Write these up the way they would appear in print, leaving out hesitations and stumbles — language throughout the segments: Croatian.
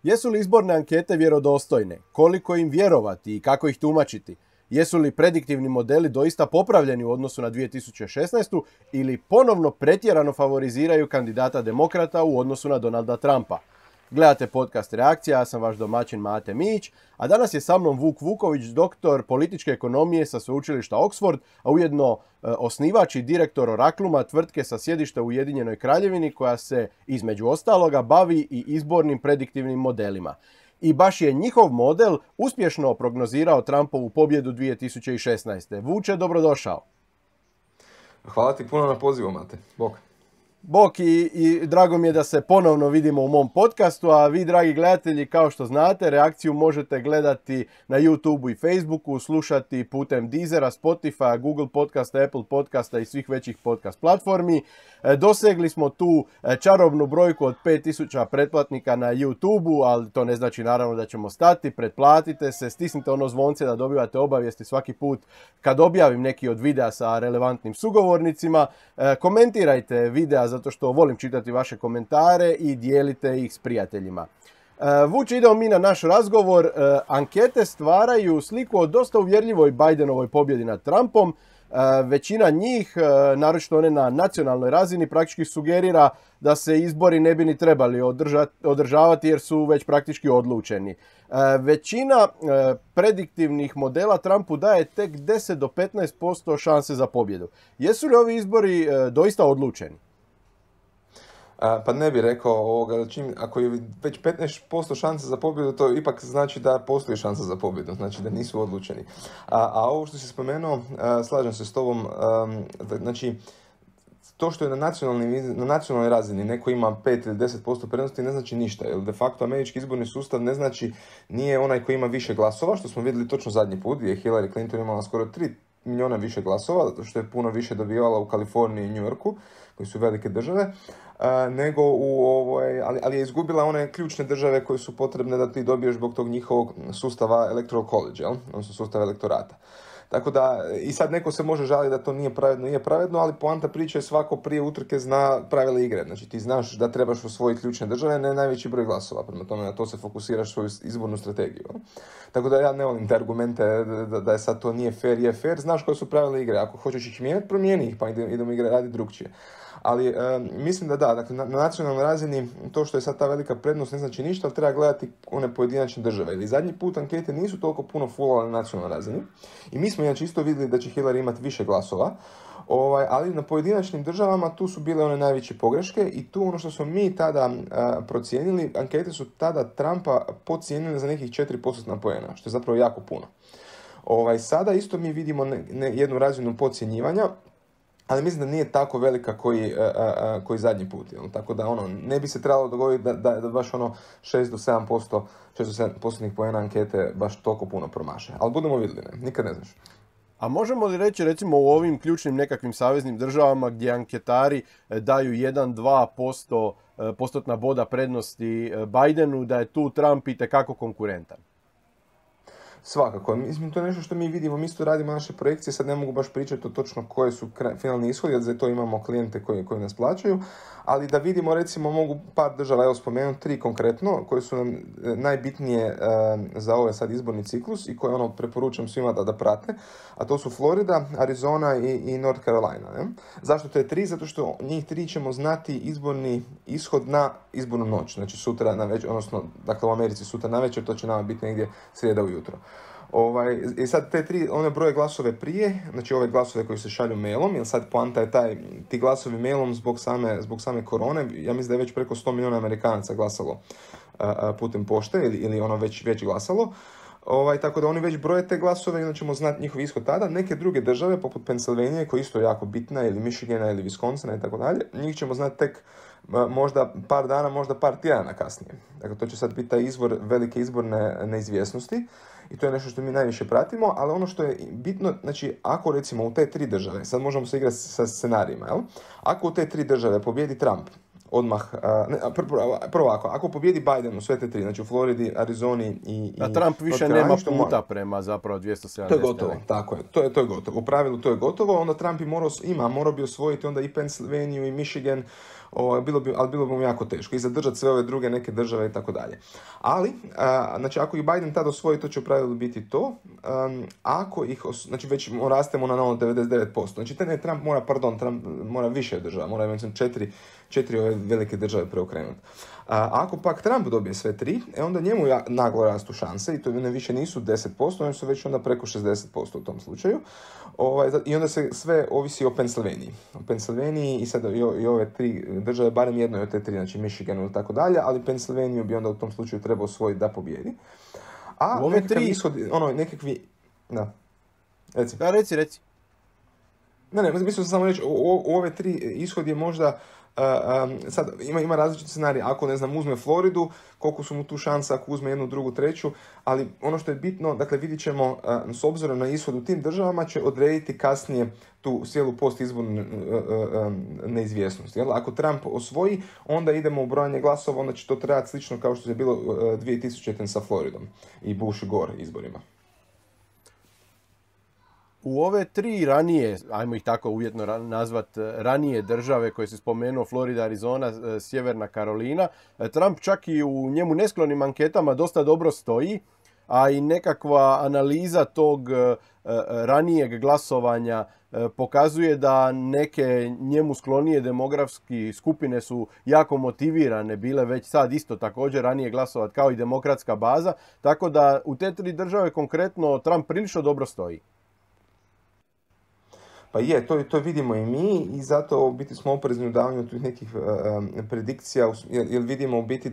Jesu li izborne ankete vjerodostojne? Koliko im vjerovati i kako ih tumačiti? Jesu li prediktivni modeli doista popravljeni u odnosu na 2016. ili ponovno pretjerano favoriziraju kandidata demokrata u odnosu na Donalda Trumpa? Gledate podcast Reakcija, ja sam vaš domaćin Mate Mijić, a danas je sa mnom Vuk Vuković, doktor političke ekonomije sa sveučilišta Oxford, a ujedno osnivač i direktor Oracluma, tvrtke sa sjedišta u Ujedinjenoj Kraljevini koja se, između ostaloga, bavi i izbornim prediktivnim modelima. I baš je njihov model uspješno prognozirao Trumpovu pobjedu 2016. Vuče, dobrodošao. Hvala ti puno na pozivu, Mate. Bok. Bok i drago mi je da se ponovno vidimo u mom podcastu, a vi, dragi gledatelji, kao što znate, Reakciju možete gledati na YouTubeu i Facebooku, slušati putem Deezera, Spotify, Google Podcasta, Apple Podcasta i svih većih podcast platformi. Dosegli smo tu čarobnu brojku od 5000 pretplatnika na YouTubeu, ali to ne znači naravno da ćemo stati. Pretplatite se, stisnite ono zvonce da dobivate obavijesti svaki put kad objavim neki od videa sa relevantnim sugovornicima. Komentirajte videa zato što volim čitati vaše komentare i dijelite ih s prijateljima. Vuče, idemo mi na naš razgovor. Ankete stvaraju sliku o dosta uvjerljivoj Bidenovoj pobjedi nad Trumpom. Većina njih, naročito one na nacionalnoj razini, praktički sugerira da se izbori ne bi ni trebali održavati jer su već praktički odlučeni. Većina prediktivnih modela Trumpu daje tek 10 do 15% šanse za pobjedu. Jesu li ovi izbori doista odlučeni? Pa ne bih rekao ako je već 15% šanse za pobjedu, to ipak znači da postoji šansa za pobjedu, znači da nisu odlučeni. A ovo što si spomenuo, slažem se s tobom, znači to što je na nacionalnoj razini neko ima 5 ili 10% prednosti ne znači ništa, jer de facto američki izborni sustav ne znači, nije onaj koji ima više glasova, što smo vidjeli točno zadnji put, gdje je Hillary Clinton imala skoro 3 milijuna više glasova, zato što je puno više dobivala u Kaliforniji i New Yorku, koji su velike države, nego ali je izgubila one ključne države koje su potrebne da ti dobiješ zbog tog njihovog sustava Electoral College, odnosno sustava elektorata. Tako da, i sad neko se može žaliti da to nije pravedno, ali poanta priče je svako prije utrke zna pravila igre. Znači ti znaš da trebaš osvojiti ključne države, ne najveći broj glasova, prema tome na to se fokusiraš svoju izbornu strategiju. Tako da ja ne volim te argumente da je sad to nije fair, znaš koje su pravila igre. Ako hoćeš ih mijenjati, promijeni ih, pa idemo igre raditi drugčije. Ali mislim da dakle, na nacionalnoj razini to što je sad ta velika prednost ne znači ništa, ali treba gledati one pojedinačne države. Ili zadnji put ankete nisu toliko puno fulale na nacionalnoj razini. I mi smo inače isto vidjeli da će Hillary imati više glasova, ali na pojedinačnim državama tu su bile one najveće pogreške i tu ono što smo mi tada procijenili, ankete su tada Trumpa podcijenili za nekih 4% poena, što je zapravo jako puno. Sada isto mi vidimo jednu razinu podcjenjivanja, ali mislim da nije tako velika koji zadnji put. Tako da ne bi se trebalo dogoditi da baš 6 do 7% poena ankete baš toliko puno promaše. Ali budemo vidjeli, nikad ne znaš. A možemo li reći, recimo, u ovim ključnim nekakvim saveznim državama gdje anketari daju 1-2% postotna boda prednosti Bidenu, da je tu Trump itekako konkurentan? Svakako. Mislim, to je nešto što mi vidimo. Mi isto radimo naše projekcije, sad ne mogu baš pričati o točno koje su finalni ishodi, jer za to imamo klijente koji nas plaćaju, ali da vidimo, recimo, mogu par država, evo spomenuti 3 konkretno, koje su nam najbitnije za ovaj sad izborni ciklus i koje preporučam svima da prate, a to su Florida, Arizona i North Carolina. Ne? Zašto te 3? Zato što njih 3 ćemo znati izborni ishod na izbornu noć, znači sutra na večer, odnosno, dakle u Americi sutra na večer, to će nama biti negdje srijeda ujutro. I sad te 3, one broje glasove prije, znači ove glasove koji se šalju mailom, jer sad poanta je ti glasovi mailom zbog same korone, ja mislim da je već preko 100 milijuna Amerikanaca glasalo putem pošte ili već glasalo. Tako da oni već broje te glasove i onda ćemo znati njihov ishod tada. Neke druge države, poput Pennsylvanije, koja isto jako bitna, ili Michigana, ili Wisconsina i tako dalje, njih ćemo znati tek možda par dana, možda par tjedana kasnije. Dakle, to će sad biti taj izvor velike izborne neizvjesnosti i to je nešto što mi najviše pratimo, ali ono što je bitno, znači, ako recimo u te 3 države, sad možemo se igrati sa scenarijima, jel? Ako u te 3 države pobjedi Trump, odmah, prvo ovako, ako pobjedi Biden u sve te tri, znači u Floridi, Arizoni i A Trump više nema puta prema zapravo 270. To je gotovo, tako je, to je gotovo. U pravilu to je gotovo, onda Trump morao bi osvojiti onda i Pennsylvaniju i Michigan, ali bilo bi mu jako teško i zadržati sve ove druge neke države i tako dalje. Ali, znači ako ih Biden tad osvoji, to će u pravilu biti to. Ako ih, znači već rastemo na 0,99%. Znači Trump mora više država, mora mislim četiri ove velike države preokrenuti. Ako pak Trump dobije sve tri, onda njemu naglo rastu šanse i to više nisu 10%, oni su već onda preko 60% u tom slučaju. I onda se sve ovisi o Pennsylvaniji. O Pennsylvaniji i sad i ove tri države, barem jednoj od te tri, znači Michiganu i tako dalje, ali Pennsylvaniju bi onda u tom slučaju trebao osvojiti da pobjedi. A ove tri ishod, nekakvi... Da. Reci. Ne, mislim sam samo reći, u ove tri ishod je možda sad ima različiti scenarij, ako ne znam uzme Floridu, koliko su mu tu šansa ako uzme jednu, drugu, treću, ali ono što je bitno, dakle vidjet ćemo s obzirom na ishod u tim državama će odrediti kasnije tu cijelu postizbornu neizvjesnost. Jel? Ako Trump osvoji, onda idemo u brojanje glasova, onda će to trajati slično kao što je bilo 2000 sa Floridom i Bush i Gore izborima. U ove tri ranije, ajmo ih tako uvjetno nazvat, ranije države koje si spomenuo, Florida, Arizona, Sjeverna Karolina, Trump čak i u njemu nesklonim anketama dosta dobro stoji, a i nekakva analiza tog ranijeg glasovanja pokazuje da neke njemu sklonije demografski skupine su jako motivirane, bile već sad isto također ranije glasovat kao i demokratska baza, tako da u te tri države konkretno Trump prilično dobro stoji. Pa je, to vidimo i mi i zato u biti smo oprezni u davanju tih nekih predikcija, jer vidimo u biti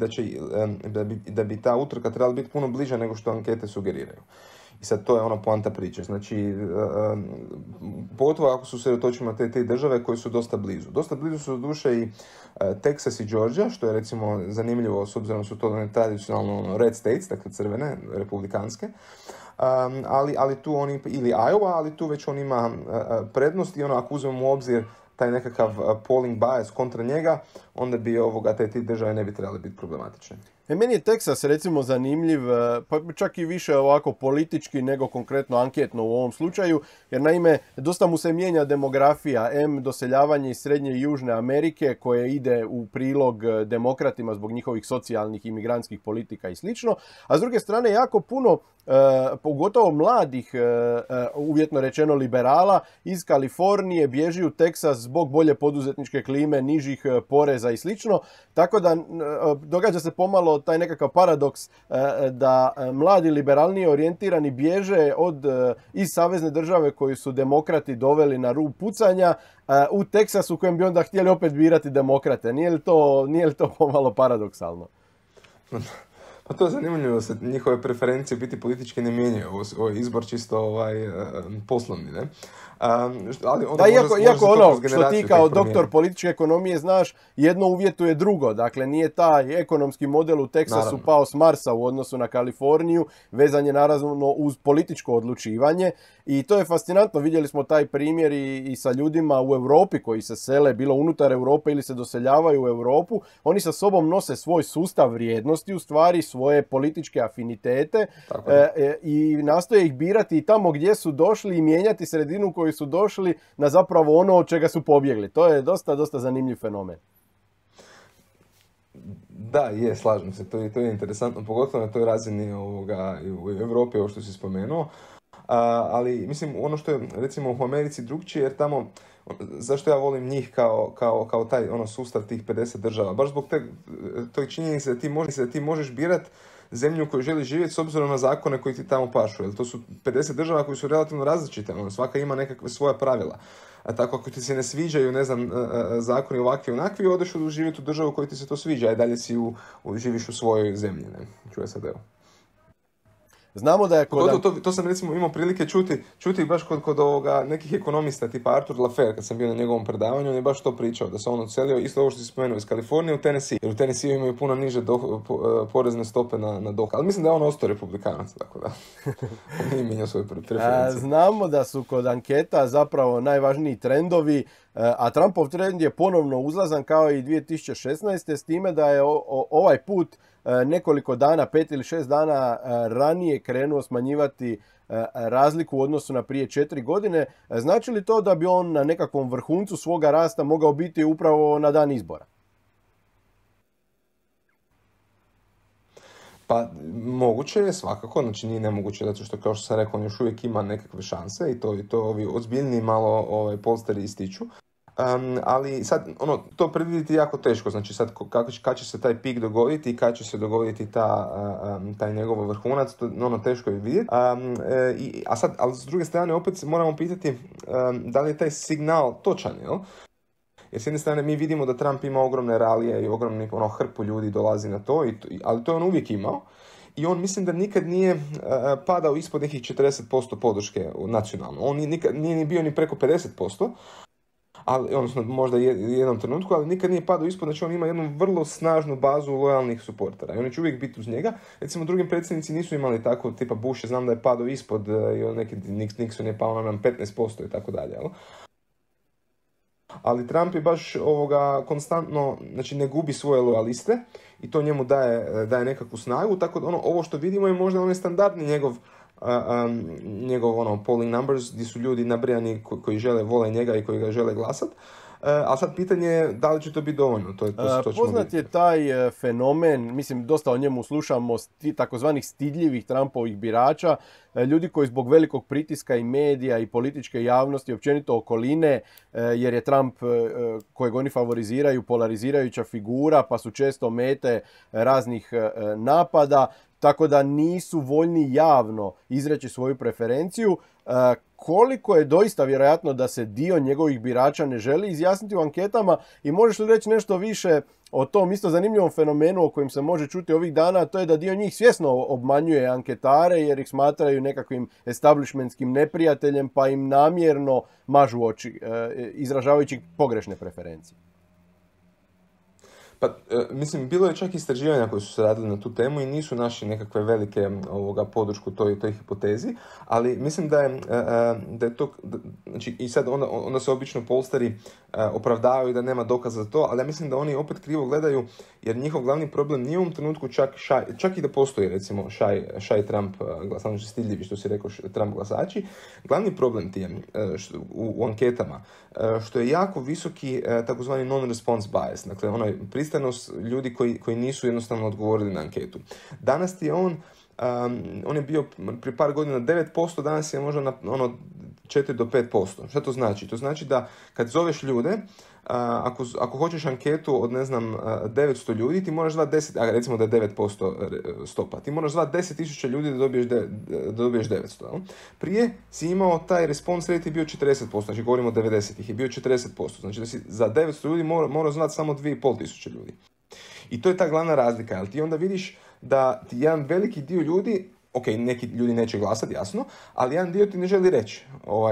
da bi ta utrka trebala biti puno bliža nego što ankete sugeriraju. I sad to je ona poanta priče. Znači, pogotovo ako su se točimo na te tri države koje su dosta blizu. Dosta blizu su doduše i Texas i Georgia, što je recimo zanimljivo s obzirom su to tradicionalno red states, dakle crvene, republikanske. Ali tu oni, ili Iowa, ali tu već on ima prednost i ako uzmemo u obzir taj nekakav polling bias kontra njega, onda bi te tri države ne bi trebale biti problematične. Meni je Teksas recimo zanimljiv, pa čak i više ovako politički nego konkretno anketno u ovom slučaju, jer naime dosta mu se mijenja demografija, doseljavanje iz Srednje i Južne Amerike koje ide u prilog demokratima zbog njihovih socijalnih i migrantskih politika i slično, a s druge strane jako puno pogotovo mladih, uvjetno rečeno liberala iz Kalifornije bježi u Teksas zbog bolje poduzetničke klime, nižih poreza i slično, tako da događa se pomalo taj nekakav paradoks da mladi liberalnije orijentirani bježe iz savezne države koju su demokrati doveli na rub pucanja u Teksasu u kojem bi onda htjeli opet birati demokrate. Nije li to pomalo paradoksalno? Pa to je zanimljivo da se njihove preferencije biti politički ne mijenjaju. Ovo je izbor čisto poslovni, ne? Iako ono što ti kao doktor političke ekonomije znaš, jedno uvjetuje drugo. Dakle, nije taj ekonomski model u Teksasu pao s Marsa u odnosu na Kaliforniju, vezan je naravno uz političko odlučivanje i to je fascinantno. Vidjeli smo taj primjer i sa ljudima u Europi koji se sele, bilo unutar Europe ili se doseljavaju u Europu. Oni sa sobom nose svoj sustav vrijednosti, u stvari svoje političke afinitete i nastoje ih birati i tamo gdje su došli i mijenjati sredinu koji su došli na zapravo ono od čega su pobjegli. To je dosta zanimljiv fenomen. Da, slažem se. To je interesantno, pogotovo na toj razini u Europi, ovo što si spomenuo. Ali, mislim, ono što je, recimo, u Americi drugčije, jer tamo, zašto ja volim njih kao taj sustav tih 50 država? Baš zbog toj činjenice da ti možeš birati zemlju u kojoj želiš živjeti s obzirom na zakone koji ti tamo pašu. Jer to su 50 država koji su relativno različite, svaka ima nekakve svoja pravila. A tako ako ti se ne sviđaju, ne znam, zakoni ovakvi i onakvi, odeš živjeti u državu koji ti se to sviđa, a i dalje živiš u svojoj zemlji, ne? Čuje sad, evo. Znamo da je to sam recimo imao prilike čuti baš kod nekih ekonomista tipa Arthur Laffer, kad sam bio na njegovom predavanju, on je baš to pričao, da se on odselio, isto ovo što si spomenuo, iz Kalifornije u Tennessee, jer u Tennessee imaju puno niže porezne stope na dohod. Ali mislim da je on ostao republikanac, tako da on nije mijenjao svoje preferencije. Znamo da su kod anketa zapravo najvažniji trendovi a Trumpov trend je ponovno uzlazan kao i 2016. s time da je ovaj put nekoliko dana, 5 ili 6 dana ranije krenuo smanjivati razliku u odnosu na prije 4 godine. Znači li to da bi on na nekakvom vrhuncu svoga rasta mogao biti upravo na dan izbora? Pa moguće je svakako, znači nije nemoguće, zato što kao što sam rekao, on još uvijek ima nekakve šanse i to ovi ozbiljni malo polsteri ističu. Ali sad, to predvidjeti jako teško, znači sad kad će se taj pik dogoditi i kad će se dogoditi taj njegov vrhunac, to teško je vidjeti. Ali s druge strane opet moramo pitati da li je taj signal točan, jel? Jer s jedne strane mi vidimo da Trump ima ogromne ralije i ogromni hrpu ljudi dolazi na to, ali to je on uvijek imao. I on mislim da nikad nije padao ispod nekih 40% podrške nacionalno. On nikad nije ni bio ni preko 50%, ali, odnosno možda u jednom trenutku, ali nikad nije padao ispod, znači on ima jednu vrlo snažnu bazu lojalnih suportera i oni će uvijek biti uz njega. Recimo drugim predsjednici nisu imali tako, tipa Bush je znam da je padao ispod, neki Nixon je pao na 15% i tako dalje. Ali Trump je baš konstantno, znači ne gubi svoje lojaliste i to njemu daje nekakvu snagu, tako da ovo što vidimo je možda onaj standardni njegov polling numbers gdje su ljudi nabrijani koji vole njega i koji ga žele glasat. A sad pitanje je da li će to biti dovoljno. Poznat je taj fenomen, mislim dosta o njemu slušamo, takozvanih stidljivih Trumpovih birača, ljudi koji zbog velikog pritiska i medija i političke javnosti, općenito okoline, jer je Trump kojeg oni favoriziraju polarizirajuća figura, pa su često mete raznih napada, tako da nisu voljni javno izreći svoju preferenciju. Koliko je doista vjerojatno da se dio njegovih birača ne želi izjasniti u anketama i možeš li reći nešto više o tom isto zanimljivom fenomenu o kojem se može čuti ovih dana, a to je da dio njih svjesno obmanjuje anketare jer ih smatraju nekakvim establishmentskim neprijateljem pa im namjerno mažu oči, izražavajući pogrešne preferencije. Pa, mislim, bilo je čak istraživanja koji su se radili na tu temu i nisu našli nekakve velike podršku toj hipotezi, ali mislim da je to, znači i sad onda se obično polsteri opravdavaju da nema dokaza za to, ali ja mislim da oni opet krivo gledaju, jer njihov glavni problem nije u ovom trenutku čak i da postoji recimo shy Trump glasači, stidljivi što si rekao Trump glasači, glavni problem ti je u anketama što je jako visoki takozvani non-response bias, dakle onaj pristranost ljudi koji nisu jednostavno odgovorili na anketu. Danas ti je on je bio prije par godina 9%, danas je možda na 4 do 5%. Šta to znači? To znači da kad zoveš ljude, ako hoćeš anketu od 900 ljudi, ti moraš zvati 10, recimo da je 9% stopa, ti moraš zvati 10.000 ljudi da dobiješ 900. Jel? Prije si imao taj response rate je bio 40%, znači govorimo o 90-ih, je bio 40%, znači da si za 900 ljudi morao zvati samo 2.500 ljudi. I to je ta glavna razlika, jer ti onda vidiš da ti jedan veliki dio ljudi, ok, neki ljudi neće glasati, jasno, ali jedan dio ti ne želi reći,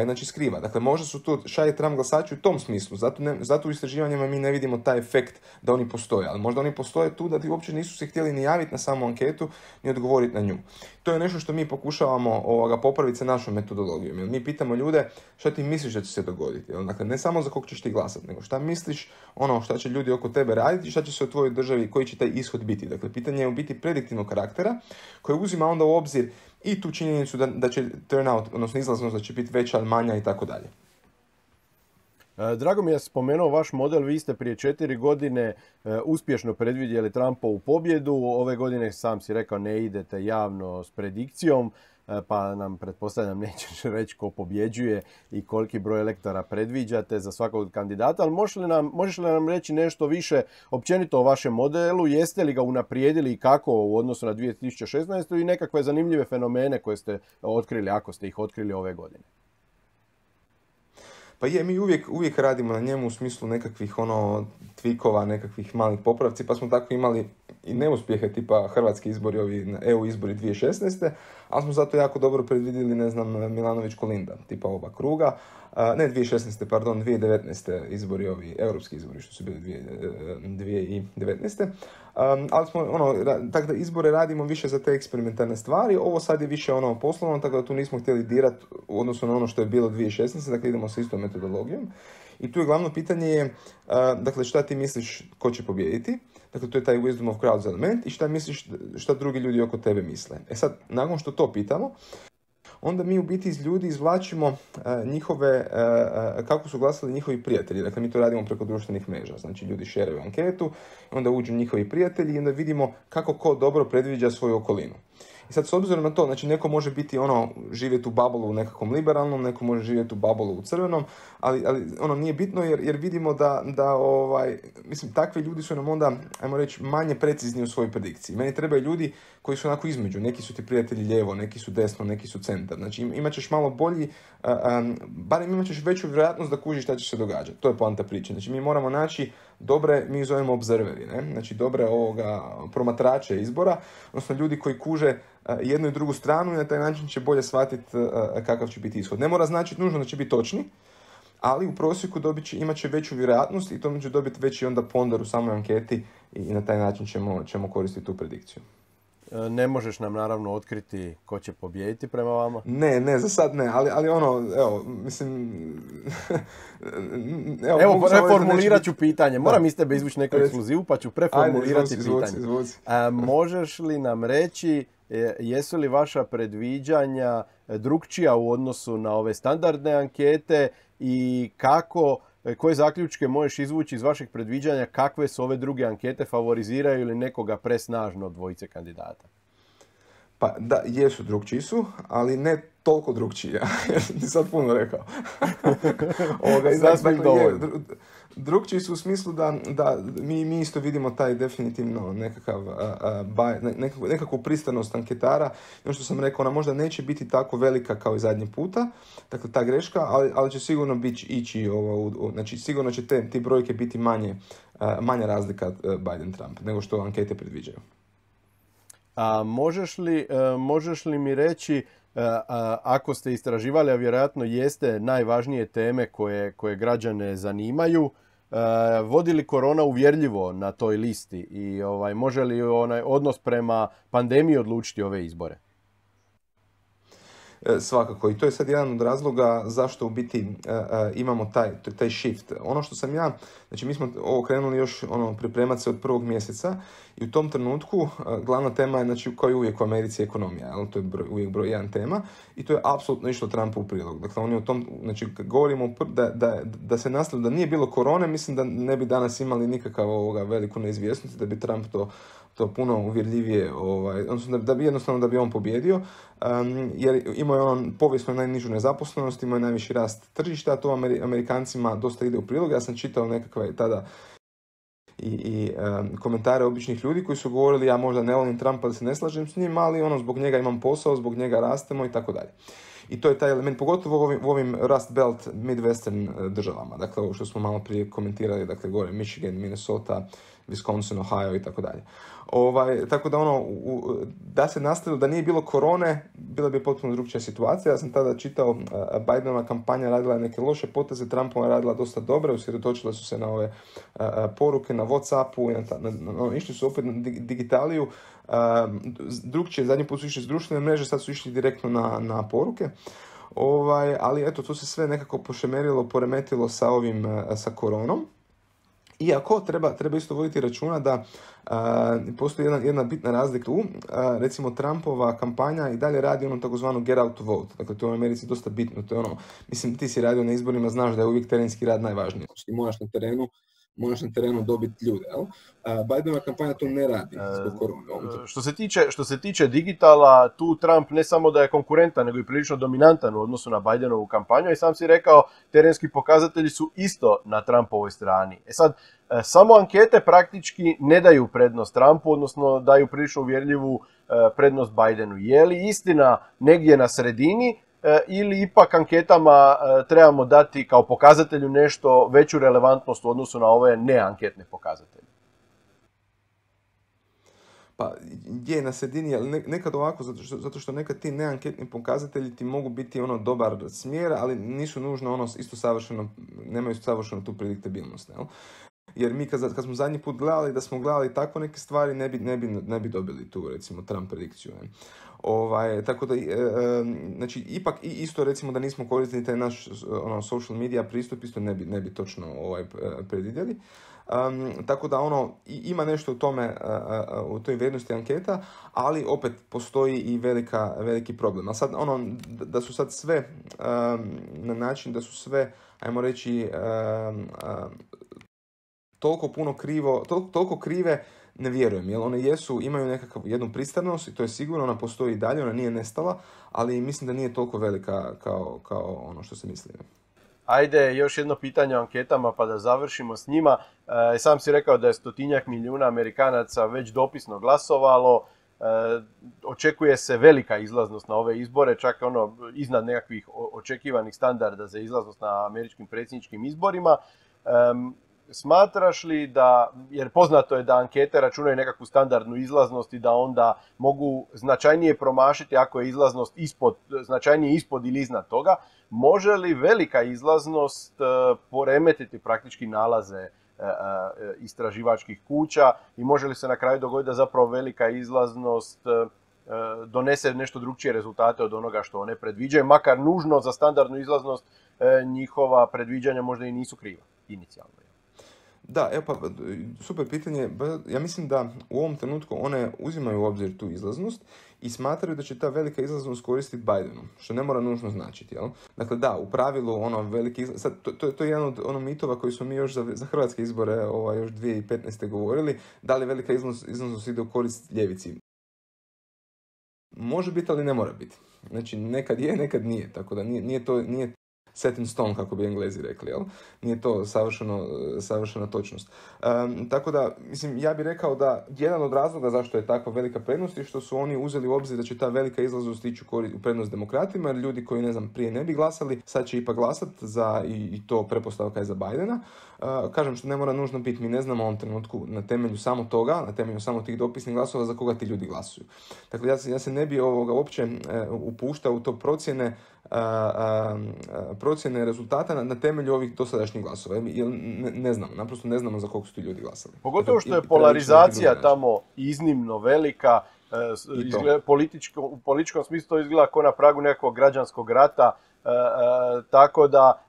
znači skriva. Dakle, možda su tu shy Trump glasači u tom smislu, zato u istraživanjima mi ne vidimo taj efekt da oni postoje, ali možda oni postoje tu da ti uopće nisu se htjeli ni javiti na samu anketu, ni odgovoriti na nju. To je nešto što mi pokušavamo popraviti sa našom metodologijom. Jer mi pitamo ljude šta ti misliš da će se dogoditi. Dakle, ne samo za kog ćeš ti glasati, nego šta misliš, šta će ljudi oko tebe raditi i šta će se u tvojoj državi, koji će taj ishod biti. Dakle, pitanje je u biti prediktivnog karaktera koje uzima onda u obzir i tu činjenicu da će turnout, odnosno izlaznost da će biti veća ili manja i tako dalje. Drago mi je spomenuo vaš model, vi ste prije 4 godine uspješno predvidjeli Trumpovu pobjedu, ove godine sam si rekao ne idete javno s predikcijom, pa nam pretpostavljam nećeš reći ko pobjeđuje i koliki broj elektora predviđate za svakog kandidata, ali možeš li nam reći nešto više općenito o vašem modelu, jeste li ga unaprijedili i kako u odnosu na 2016. i nekakve zanimljive fenomene koje ste otkrili, ako ste ih otkrili ove godine? Pa mi uvijek radimo na njemu u smislu nekakvih tvikova, nekakvih malih popravci, pa smo tako imali i neuspjehe tipa hrvatski izbori, ovi EU izbori 2016. ali smo zato jako dobro predvidjeli, ne znam, Milanović-Kolinda, tipa oba kruga. Ne 2016. pardon, 2019. izbori, ovi europski izbori što su bili 2019. Ali smo, tako da izbore radimo više za te eksperimentalne stvari, ovo sad je više poslovno, tako da tu nismo htjeli dirati u odnosu na ono što je bilo 2016. Dakle, idemo sa istom metodologijom. I tu je glavno pitanje je, dakle, šta ti misliš ko će pobijediti? Dakle, to je taj wisdom of crowds element i šta misliš šta drugi ljudi oko tebe misle. E sad, nakon što to pitamo, onda mi u biti iz ljudi izvlačimo njihove, kako su glasali njihovi prijatelji. Dakle, mi to radimo preko društvenih mreža. Znači, ljudi šeraju anketu, onda uđu njihovi prijatelji i onda vidimo kako ko dobro predviđa svoju okolinu. I sad, s obzirom na to, znači, neko može biti živjeti u bubble u nekakvom liberalnom, neko može živjeti u bubble u crvenom, ali nije bitno jer vidimo da mislim, takvi ljudi su nam onda, ajmo reći, manje precizni u svojoj predikciji. Meni trebaju ljudi koji su onako između. Neki su ti prijatelji lijevo, neki su desno, neki su centar. Znači, imat ćeš malo bolji, barem imat ćeš veću vjerojatnost da kužiš šta će se događati. To je poanta priče. Znači, mi moramo naći dobre, mi ih zovemo observeri, ne? Znači, dobre promatrače izbora, odnosno ljudi koji kuže jednu i drugu stranu i na taj način će bolje shvatiti kakav će biti ishod. Ne mora značiti nužno da će biti točni, ali u prosjeku imat će veću vjerojatnost i to će dobiti veći onda ponder u samoj anketi i na taj način ćemo koristiti tu predikciju. Ne možeš nam naravno otkriti ko će pobijediti prema vama? Ne, za sad ne, ali evo, mislim... evo preformulirat ću pitanje. Moram iz tebe izvući neku ekskluzivu, pa ću preformulirati pitanje. Izvuci. Možeš li nam reći, jesu li vaša predviđanja drukčija u odnosu na ove standardne ankete i koje zaključke možeš izvući iz vašeg predviđanja, kakve su ove druge ankete, favoriziraju ili nekoga presnažno od dvojice kandidata? Pa da, jesu drukčiji su, ali ne toliko drukčiji, jer ti sad puno rekao. Sasvim dovoljno. Drukčiji su u smislu da mi isto vidimo taj definitivno nekakvu pristranost anketara. I ono što sam rekao, ona možda neće biti tako velika kao i zadnji puta, dakle ta greška, ali će sigurno ići, znači sigurno će te brojke biti manja razlika Biden-Trump nego što ankete predviđaju. A možeš li mi reći, ako ste istraživali, a vjerojatno jeste, najvažnije teme koje građane zanimaju, vodi li korona uvjerljivo na toj listi i može li odnos prema pandemiji odlučiti ove izbore? Svakako, i to je sad jedan od razloga zašto u biti imamo taj shift. Ono što sam znači mi smo ovo krenuli još pripremati se od prvog mjeseca i u tom trenutku glavna tema je, znači, kao i uvijek u Americi, ekonomija, ali to je uvijek broj jedan tema i to je apsolutno išlo Trumpu u prilog. Dakle, on je u tom, znači, govorimo da se nastavilo, da nije bilo korone, mislim da ne bi danas imali nikakav veliku neizvjesnost, da bi Trump to puno uvjerljivije, odnosno da bi on pobjedio, jer imao je povijesno najnižu nezaposlenost, imao je najviši rast tržišta, a to Amerikancima dosta ide u prilog. Ja sam čitao nekakve tada i komentare običnih ljudi koji su govorili, ja možda ne volim Trumpa, da se ne slažem s njim, ali zbog njega imam posao, zbog njega rastemo i tako dalje. I to je taj element, pogotovo u ovim Rust Belt Midwestern državama, dakle ovo što smo malo prije komentirali, dakle gore Michigan, Minnesota, Wisconsin, Ohio i tako dalje. Tako da da se nastavilo, da nije bilo korone, bila bi potpuno drugčija situacija. Ja sam tada čitao, Bidenova kampanja radila neke loše poteze, Trumpova radila dosta dobre, usredotočile su se na ove poruke na WhatsAppu, išli su opet na digitaliju, drugčije, zadnji put su išli s društvene mreže, sad su išli direktno na poruke. Ali eto, to se sve nekako pošemerilo, poremetilo sa koronom. Iako treba isto voditi računa da postoji jedna bitna razlika tu. Recimo Trumpova kampanja i dalje radi takozvano get out to vote. Dakle, to je u Americi dosta bitno. To je mislim, ti si radio na izborima, znaš da je uvijek terenski rad najvažniji. Ti moraš na terenu dobiti ljude. Bidenova kampanja to ne radi zbog korona. Što se tiče digitala, tu Trump ne samo da je konkurentan, nego i prilično dominantan u odnosu na Bidenovu kampanju. I sam si rekao, terenski pokazatelji su isto na Trumpovoj strani. Sad, samo ankete praktički ne daju prednost Trumpu, odnosno daju prilično uvjerljivu prednost Bidenu. Je li istina negdje na sredini, ili ipak anketama trebamo dati kao pokazatelju nešto veću relevantnost u odnosu na ove neanketne pokazatelje? Pa je na sredini, ali nekad ovako, zato što nekad ti neanketni pokazatelji ti mogu biti ono dobar smjer, ali nisu nužno ono isto savršeno, nemaju savršeno tu prediktabilnost, jel? Jer mi kad smo zadnji put gledali, da smo gledali tako neke stvari, ne bi dobili tu, recimo, Trump predikciju. Ne? Tako da, znači, ipak isto, recimo, da nismo koristili taj naš social media pristup, isto ne bi točno predvidjeli. Tako da ima nešto u tome, u toj vrijednosti anketa, ali opet postoji i veliki problem. A sad da su sad sve na način da su sve, ajmo reći, toliko krive, ne vjerujem, jer one imaju jednu pristranost i to je sigurno, ona postoji i dalje, ona nije nestala, ali mislim da nije toliko velika kao ono što se misli. Ajde, još jedno pitanje o anketama pa da završimo s njima. Sam si rekao da je 100 milijuna Amerikanaca već dopisno glasovalo. Očekuje se velika izlaznost na ove izbore, čak iznad nekakvih očekivanih standarda za izlaznost na američkim predsjedničkim izborima. Smatraš li da, jer poznato je da ankete računaju nekakvu standardnu izlaznost i da onda mogu značajnije promašiti ako je izlaznost značajnije ispod ili iznad toga, može li velika izlaznost poremetiti praktički nalaze istraživačkih kuća i može li se na kraju dogoditi da zapravo velika izlaznost donese nešto drukčije rezultate od onoga što one predviđaju, makar nužno za standardnu izlaznost njihova predviđanja možda i nisu kriva inicijalno. Da, evo pa, super pitanje. Ja mislim da u ovom trenutku one uzimaju u obzir tu izlaznost i smatraju da će ta velika izlaznost koristiti Bidenu, što ne mora nužno značiti, jel? Dakle, da, u pravilu veliki izlaznost, to je jedan od mitova koji smo mi još za hrvatske izbore još 2015. govorili, da li velika izlaznost ide u korist ljevici. Može biti, ali ne mora biti. Znači, nekad je, nekad nije, tako da nije set in stone, kako bi Englezi rekli, jel? Nije to savršena točnost. Tako da, mislim, ja bih rekao da jedan od razloga zašto je takva velika prednost je što su oni uzeli u obzir da će ta velika izlaznost ići u prednost demokratima, jer ljudi koji, prije ne bi glasali, sad će ipak glasati i to pretpostavka je za Bidena. Kažem što ne mora nužno biti, mi ne znamo u ovom trenutku na temelju samo toga, na temelju samo tih dopisnih glasova za koga ti ljudi glasuju. Dakle, ja se ne bi uopće upuštao u to procjene rezultata na temelju ovih dosadašnjih glasova. Jer naprosto ne znamo za koliko su ti ljudi glasali. Pogotovo što je polarizacija tamo iznimno velika, u političkom smislu to izgleda kao na pragu nekog građanskog rata, tako da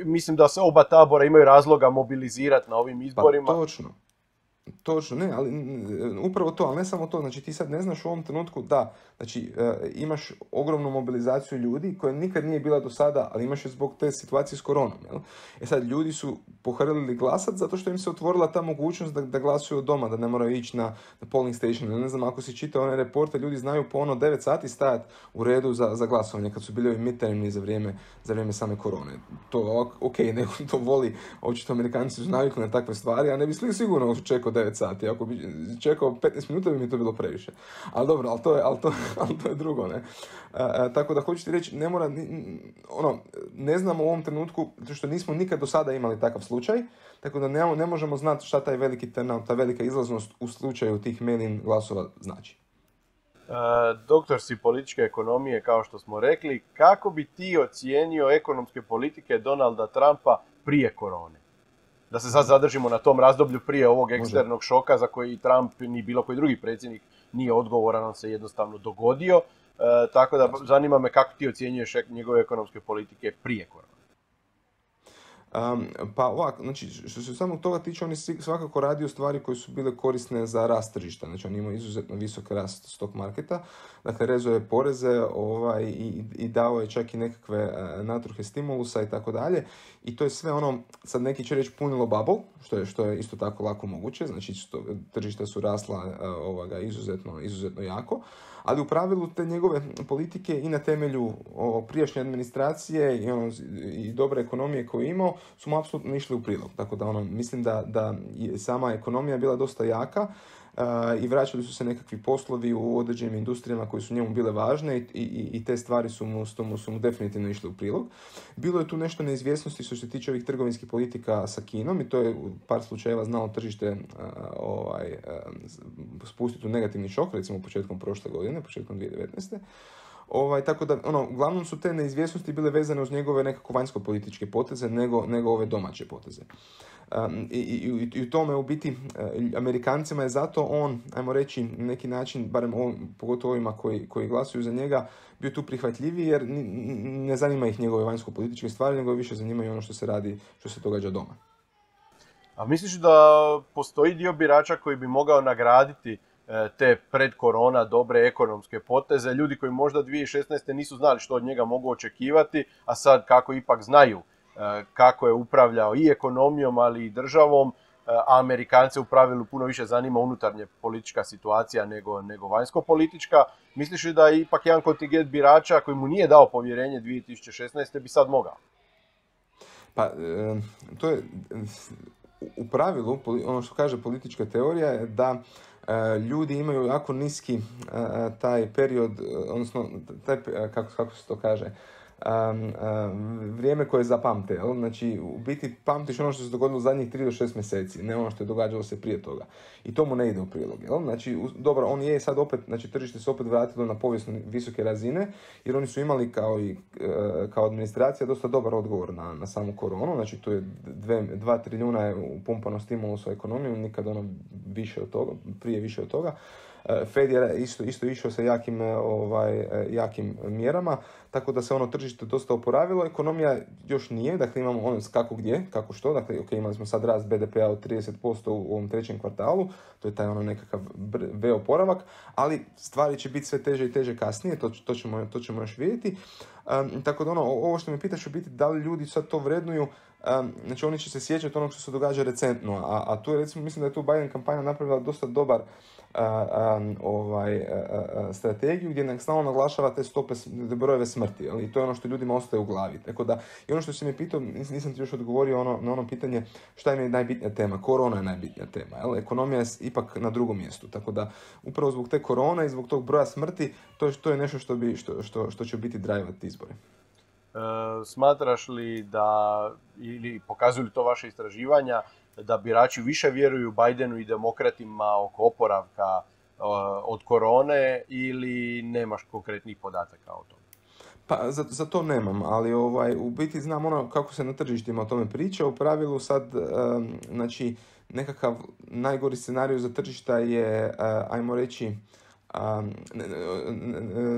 mislim da se oba tabora imaju razloga mobilizirati na ovim izborima. Pa točno, ne, ali upravo to, ali ne samo to, znači ti sad ne znaš u ovom trenutku da, znači imaš ogromnu mobilizaciju ljudi koja nikad nije bila do sada, ali imaš je zbog te situacije s koronom, jel? Sad, ljudi su pohrlili glasat zato što im se otvorila ta mogućnost da glasuju od doma, da ne moraju ići na polling station. Ne znam, ako si čitao one reporte, ljudi znaju po 9 sati stajati u redu za glasovanje kad su bili ovi midtermni za vrijeme same korone. To, neko to voli, očito Amerikanci su navikli na takve stvari, a ne bi sigurno čekao 9 sati. Ako bi čekao 15 minuta bi mi to bilo previše. Ali dobro, ali to je drugo, ne. Tako da hoću ti reći, ne znamo u ovom trenutku, zato što nismo nikad do sada imali takav slučaj, tako da ne možemo znati šta taj veliki turnout, ta velika izlaznost u slučaju tih mail-in glasova znači. Doktor si političke ekonomije, kao što smo rekli, kako bi ti ocijenio ekonomske politike Donalda Trumpa prije korone? Da se sad zadržimo na tom razdoblju prije ovog eksternog šoka za koji Trump ni bilo koji drugi predsjednik nije odgovoran, on se jednostavno dogodio. Tako da zanima me kako ti ocjenjuješ njegove ekonomske politike prije korone. Pa ovako, znači što se samo toga tiče, on je svakako radio stvari koje su bile korisne za rast tržišta. Znači on imao izuzetno visok rast stock marketa, dakle rezao je poreze i dao je čak i nekakve natruhe stimulusa i tako dalje. I to je sve sad neki će reći punilo bubble, što je isto tako lako moguće, znači tržišta su rasla izuzetno jako. Ali u pravilu te njegove politike i na temelju prijašnje administracije i dobre ekonomije koju je imao su mu apsolutno išli u prilog. Tako da mislim da je sama ekonomija bila dosta jaka i vraćali su se nekakvi poslovi u određenim industrijama koje su njemu bile važne i te stvari su mu definitivno išle u prilog. Bilo je tu nešto neizvjesnosti što se tiče ovih trgovinskih politika sa Kinom i to je u par slučajeva znalo tržište spustiti u negativni šok, recimo početkom prošle godine, početkom 2019. Tako da, uglavnom su te neizvjesnosti bile vezane uz njegove nekako vanjsko-političke poteze nego ove domaće poteze. I u tome u biti Amerikancima je zato on, ajmo reći, na neki način, barem pogotovo ovima koji glasuju za njega, bio tu prihvatljiviji jer ne zanima ih njegove vanjsko-političke stvari, nego više zanimaju ono što se radi, što se događa doma. A misliš da postoji dio birača koji bi mogao nagraditi te pred korona dobre ekonomske poteze, ljudi koji možda 2016. nisu znali što od njega mogu očekivati, a sad kako ipak znaju kako je upravljao i ekonomijom, ali i državom, a Amerikance u pravilu puno više zanima unutarnje politička situacija nego vanjsko-politička. Misliš li da je ipak jedan kontingent birača koji mu nije dao povjerenje 2016. bi sad mogao? Pa, to je u pravilu, ono što kaže politička teorija je da ljudi imaju jako niski taj period, odnosno taj, kako se to kaže, vrijeme koje zapamte. Jel? Znači, u biti pamtiš ono što se dogodilo zadnjih 3 do 6 mjeseci, ne ono što je događalo se prije toga. I to mu ne ide u prilog. Jel? Znači, dobro, on je sad opet, znači tržište se opet vratilo na povijesno visoke razine, jer oni su imali kao administracija dosta dobar odgovor na samu koronu. Znači, tu je 2 trilijuna je upumpano stimulusa u ekonomiju, nikad više od toga, prije više od toga. Fed je isto išao sa jakim mjerama, tako da se tržište dosta oporavilo. Ekonomija još nije, dakle imamo kako gdje, kako što, dakle imali smo sad rast BDP-a od 30% u ovom trećem kvartalu, to je taj nekakav V oporavak, ali stvari će biti sve teže i teže kasnije, to ćemo još vidjeti. Tako da ovo što me pitaš u biti, da li ljudi sad to vrednuju, znači oni će se sjećati onog što se događa recentno, a tu je, recimo, mislim da je tu Biden kampanja napravila dosta dobar strategiju gdje stalno naglašava te stope, brojeve smrti, ali to je ono što ljudima ostaje u glavi. Tako da, i ono što si me pitao, nisam ti još odgovorio na ono pitanje šta je najbitnija tema. Korona je najbitnija tema, jel? Ekonomija je ipak na drugom mjestu, tako da upravo zbog te korone i zbog tog broja smrti, to je nešto što će biti drajvati izbore. Smatraš li da, ili pokazuju li to vaše istraživanja, da birači više vjeruju Bidenu i demokratima oko oporavka od korone ili nemaš konkretnih podataka o tome? Pa za to nemam, ali u biti znam kako se na tržištima o tome priča. U pravilu sad, znači, nekakav najgori scenarij za tržišta je, ajmo reći,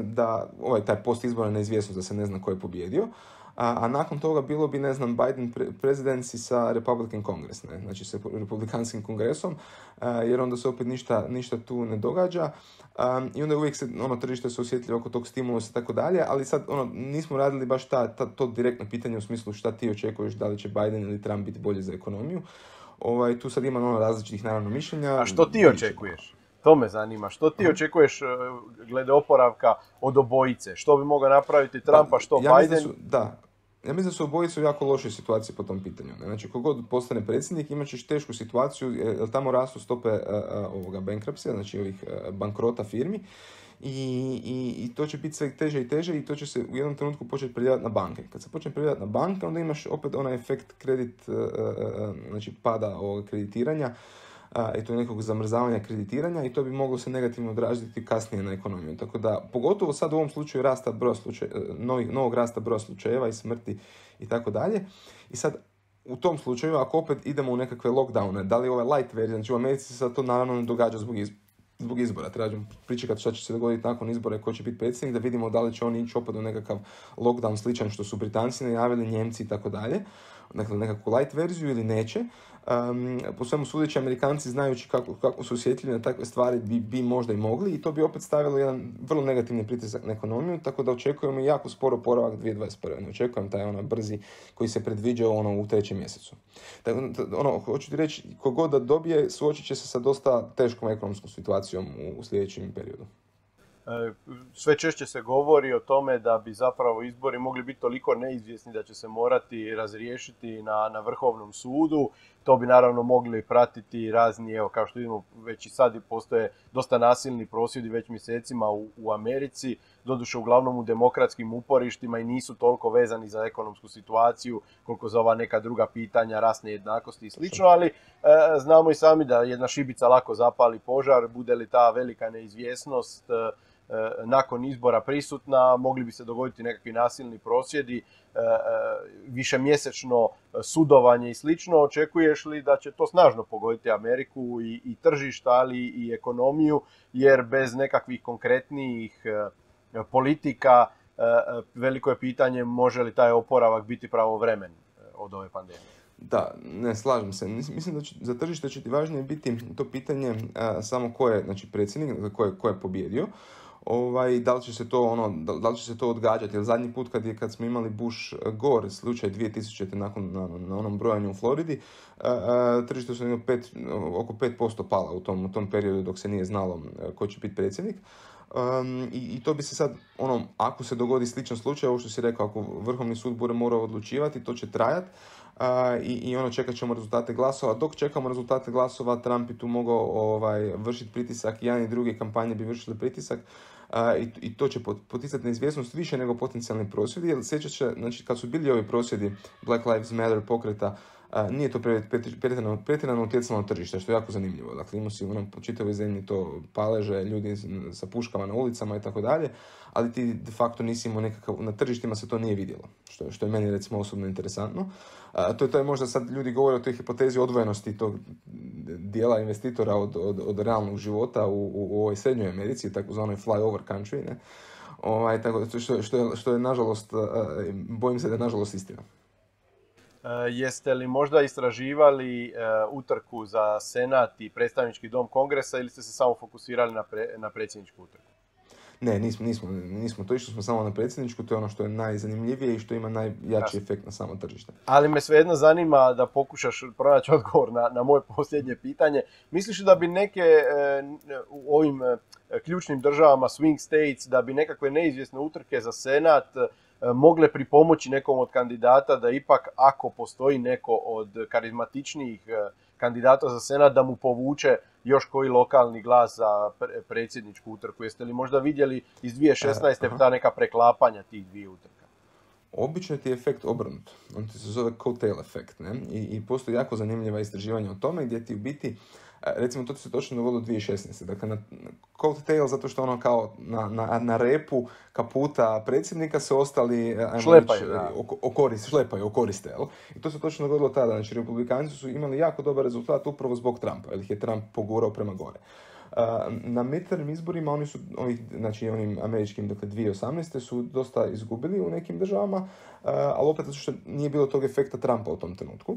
da taj postizborna neizvjesnost, da se ne zna ko je pobjedio. A nakon toga bilo bi, Biden presidency sa Republican Congress, znači sa Republikanskim kongresom, jer onda se opet ništa tu ne događa. I onda uvijek tržište se osjetljivo oko tog stimulusa i tako dalje, ali sad nismo radili baš to direktno pitanje u smislu šta ti očekuješ, da li će Biden ili Trump biti bolji za ekonomiju. Tu sad ima različitih naravno mišljenja. A što ti očekuješ? To me zanima. Što ti očekuješ glede oporavka od obojice? Što bi mogao napraviti Trump, a što Biden? Ja mislim da su obojice u jako lošoj situaciji po tom pitanju. Znači, kogod postane predsjednik, imat ćeš tešku situaciju, jer tamo rastu stope bankruptcija, znači ovih bankrota firmi, i to će biti sve teže i teže i to će se u jednom trenutku početi prelijevati na banke. Kad se počne prelijevati na banke, onda imaš opet onaj efekt znači pada ovog kreditiranja, i to nekog zamrzavanja kreditiranja, i to bi moglo se negativno odraziti kasnije na ekonomiju. Tako da, pogotovo sad u ovom slučaju novog rasta broja slučajeva i smrti i tako dalje. I sad, u tom slučaju, ako opet idemo u nekakve lockdowne, da li ovaj light version, znači u Americi se sad to naravno ne događa zbog izbora. Trebamo pričekati šta će se dogoditi nakon izbora i ko će biti predsjednik, da vidimo da li će oni ići opet u nekakav lockdown sličan što su Britanci najavili, Njemci i tako dalje. Dakle, nekakvu light verziju ili neće. Po svemu sudeći, Amerikanci, znajući kako su osjetljivi na takve stvari, bi možda i mogli, i to bi opet stavilo jedan vrlo negativni pritisak na ekonomiju, tako da očekujemo jako sporo oporavak 2021. Ne očekujem taj brzi koji se predviđao u 3. mjesecu. Hoću ti reći, kogod da dobije, suočit će se sa dosta teškom ekonomskom situacijom u sljedećem periodu. Sve češće se govori o tome da bi zapravo izbori mogli biti toliko neizvjesni da će se morati razriješiti na Vrhovnom sudu. To bi naravno mogli pratiti razni, evo kao što vidimo već i sad postoje dosta nasilni prosvjedi već mjesecima u Americi, doduše uglavnom u demokratskim uporištima i nisu toliko vezani za ekonomsku situaciju koliko za ova neka druga pitanja, rasne jednakosti i slično, ali znamo i sami da jedna šibica lako zapali požar, bude li ta velika neizvjesnost nakon izbora prisutna, mogli bi se dogoditi nekakvi nasilni prosvjedi, višemjesečno sudovanje i slično. Očekuješ li da će to snažno pogoditi Ameriku i tržišta, ali i ekonomiju, jer bez nekakvih konkretnijih politika veliko je pitanje može li taj oporavak biti pravovremen od ove pandemije. Da, ne slažem se. Mislim da za tržište će ti važnije biti to pitanje samo ko je, znači, predsjednik, ko je pobjedio. Da li će se to odgađati, jer zadnji put kad smo imali Bush-Gore slučaj 2000. na onom brojanju u Floridi, tržište su oko 5% pala u tom periodu dok se nije znalo ko će biti predsjednik. I to bi se sad, ako se dogodi sličan slučaj, ovo što si rekao, ako Vrhovni sud bude morao odlučivati, to će trajati. Čekat ćemo rezultate glasova. Dok čekamo rezultate glasova, Trump je tu mogao vršiti pritisak, i jedan i drugi kampanje bi vršili pritisak, i to će poticati neizvjesnost više nego potencijalni prosvjedi. Jer sjećaš se, znači, kad su bili ovi prosvjedi Black Lives Matter pokreta, nije to pretjerano utjecalo na tržište, što je jako zanimljivo. Dakle, imao si po čitavoj zemlji to paleže, ljudi sa puškama na ulicama i tako dalje, ali ti de facto nisi imao na tržištima se to nije vidjelo, što je meni recimo osobno interesantno. To je možda sad ljudi govore o toj hipotezi odvojenosti tog dijela investitora od realnog života u ovoj srednjoj Americi, takozvanoj flyover country, ne? Što je nažalost, bojim se da je nažalost istina. Jeste li možda istraživali utrku za Senat i predstavnički dom Kongresa ili ste se samo fokusirali na predsjedničku utrku? Ne, nismo. To išli smo samo na predsjedničku, to je ono što je najzanimljivije i što ima najjači efekt na samo tržište. Ali me svejedno zanima da pokušaš pronaći odgovor na moje posljednje pitanje. Misliš da bi neke u ovim ključnim državama, swing states, da bi nekakve neizvjesne utrke za Senat mogle pripomoći nekom od kandidata da ipak, ako postoji neko od karizmatičnijih kandidata za Senat, da mu povuče još koji lokalni glas za predsjedničku utrku? Jeste li možda vidjeli iz 2016. ta neka preklapanja tih dvije utrka? Obično ti je efekt obrnut. On ti se zove coattail efekt, ne? I postoji jako zanimljiva istraživanja o tome gdje ti u biti, recimo to se točno dogodilo 2016. Dakle, na coattail zato što ono kao na repu kaputa predsjednika se ostali šlepaju, okoriste. Jel? I to se točno dogodilo tada. Znači, republikanci su imali jako dobar rezultat upravo zbog Trumpa, jer ih je Trump pogurao prema gore. Na midterm izborima onim američkim, dakle 2018. su dosta izgubili u nekim državama, ali opet zato što nije bilo tog efekta Trumpa u tom trenutku.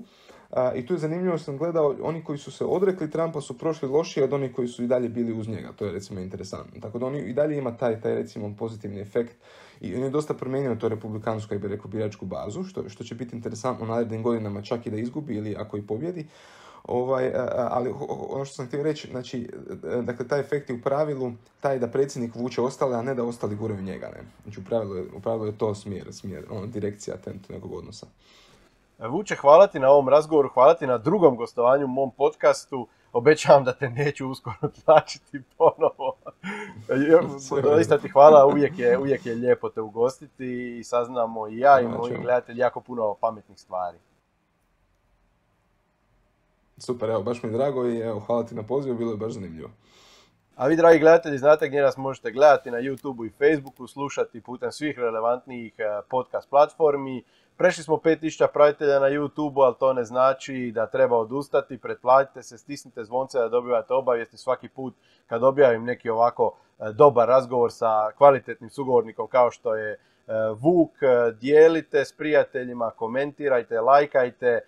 I tu je zanimljivo, sam gledao, oni koji su se odrekli Trumpa su prošli lošije od onih koji su i dalje bili uz njega. To je recimo interesantno. Tako da oni i dalje ima taj recimo pozitivni efekt i on je dosta promijenio to republikansku, ja bih rekao, biračku bazu, što će biti interesantno u narednim godinama, čak i da izgubi ili ako i pobjedi. Ali ono što sam htio reći, znači, dakle, taj efekt je u pravilu taj da predsjednik vuče ostale, a ne da ostali guraju njega. Ne? Znači, u pravilu je to smjer, direkcija nekog odnosa. Vuče, hvala ti na ovom razgovoru, hvala ti na drugom gostovanju u mom podcastu. Obećavam da te neću uskoro tlačiti ponovo. Doista ti hvala, uvijek je lijepo te ugostiti i saznamo i ja i moji gledatelji jako puno pametnih stvari. Super, evo, baš mi je drago i evo, hvala ti na pozivu, bilo je baš zanimljivo. A vi, dragi gledatelji, znate gdje nas možete gledati, na YouTubeu i Facebooku, slušati putem svih relevantnijih podcast platformi. Prešli smo 5000 pratitelja na YouTubeu, ali to ne znači da treba odustati. Pretplatite se, stisnite zvonce da dobivate obavijesti svaki put kad objavim neki ovako dobar razgovor sa kvalitetnim sugovornikom kao što je Vuk. Dijelite s prijateljima, komentirajte, lajkajte.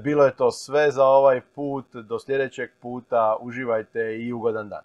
Bilo je to sve za ovaj put. Do sljedećeg puta. Uživajte i ugodan dan.